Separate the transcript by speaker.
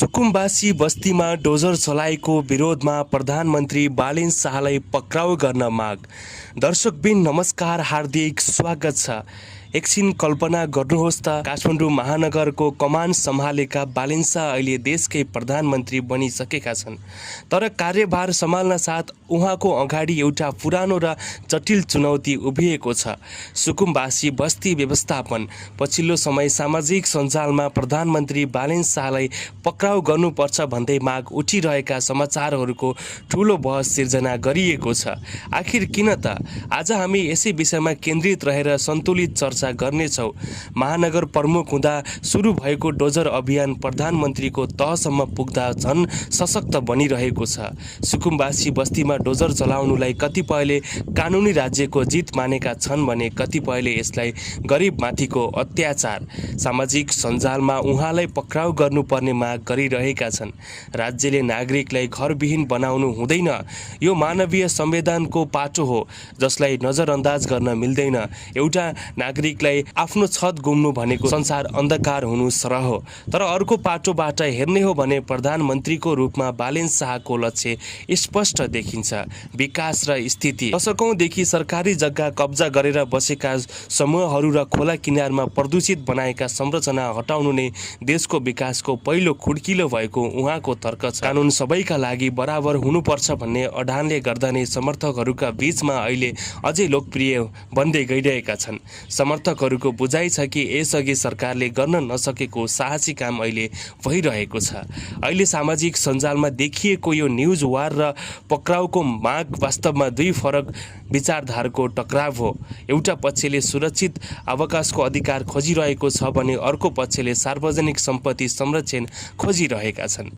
Speaker 1: सुकुम्बासी बस्तीमा डोजर चलाएको विरोधमा प्रधानमन्त्री बालेन शाहलाई पक्राउ गर्न माग। दर्शकबिन नमस्कार, हार्दिक स्वागत छ। एकछिन कल्पना गर्नुहोस् त, काठमाडौँ महानगरको कमान सम्हालेका बालेन शाह अहिले देशकै प्रधानमन्त्री बनिसकेका छन्। तर कार्यभार सम्हाल्न साथ उहाँको अगाडि एउटा पुरानो र जटिल चुनौती उभिएको छ, सुकुम्बासी बस्ती व्यवस्थापन। पछिल्लो समय सामाजिक सञ्जालमा प्रधानमन्त्री बालेन शाहलाई पक्राउ गर्नुपर्छ भन्दै माग उठिरहेका समाचारहरूको ठूलो बहस सिर्जना गरिएको छ। आखिर किन त? आज हामी यसै विषयमा केन्द्रित रहेर सन्तुलित चर्चा गर्नेछौँ। महानगर प्रमुख हुँदा सुरु भएको डोजर अभियान प्रधानमन्त्रीको तहसम्म पुग्दा झन सशक्त बनिरहेको छ। सुकुम्बासी बस्तीमा डोजर चलाउनुलाई कतिपयले कानुनी राज्यको जित मानेका छन् भने कतिपयले यसलाई गरिबमाथिको अत्याचार। सामाजिक सञ्जालमा उहाँलाई पक्राउ गर्नुपर्ने माग गरिरहेका छन्। राज्यले नागरिकलाई घरविहीन बनाउनु हुँदैन, यो मानवीय संवेदनको पाटो हो जसलाई नजरअन्दाज गर्न मिल्दैन। एउटा नागरिकलाई आफ्नो छत गुम्नु भनेको संसार अन्धकार हुनु सरह हो। तर अर्को पाटोबाट हेर्ने हो भने प्रधानमन्त्रीको रूपमा बालेन शाहको लक्ष्य स्पष्ट देखिन्छ, विकास र स्थिति। दशकौंदेखि सरकारी जग्गा कब्जा गरेर बसेका समूहहरू र खोला किनारमा प्रदूषित बनाएका संरचना हटाउनु नै देशको विकासको पहिलो खुड्किलो भएको उहाँको तर्क छ। कानुन सबैका लागि बराबर हुनुपर्छ भन्ने अडानले गर्दा नै समर्थकहरूका बीचमा अहिले अझै लोकप्रिय बन्दै गइरहेका छन्। समर्थकहरूको बुझाइ छ कि यसअघि सरकारले गर्न नसकेको साहसी काम अहिले भइरहेको छ। अहिले सामाजिक सञ्जालमा देखिएको यो न्युज वार र पक्राउको माग वास्तवमा दुई फरक विचारधाराको टकराव हो। एउटा पक्षले सुरक्षित अवकाशको अधिकार खोजिरहेको छ भने अर्को पक्षले सार्वजनिक सम्पत्ति संरक्षण खोजिरहेका छन्।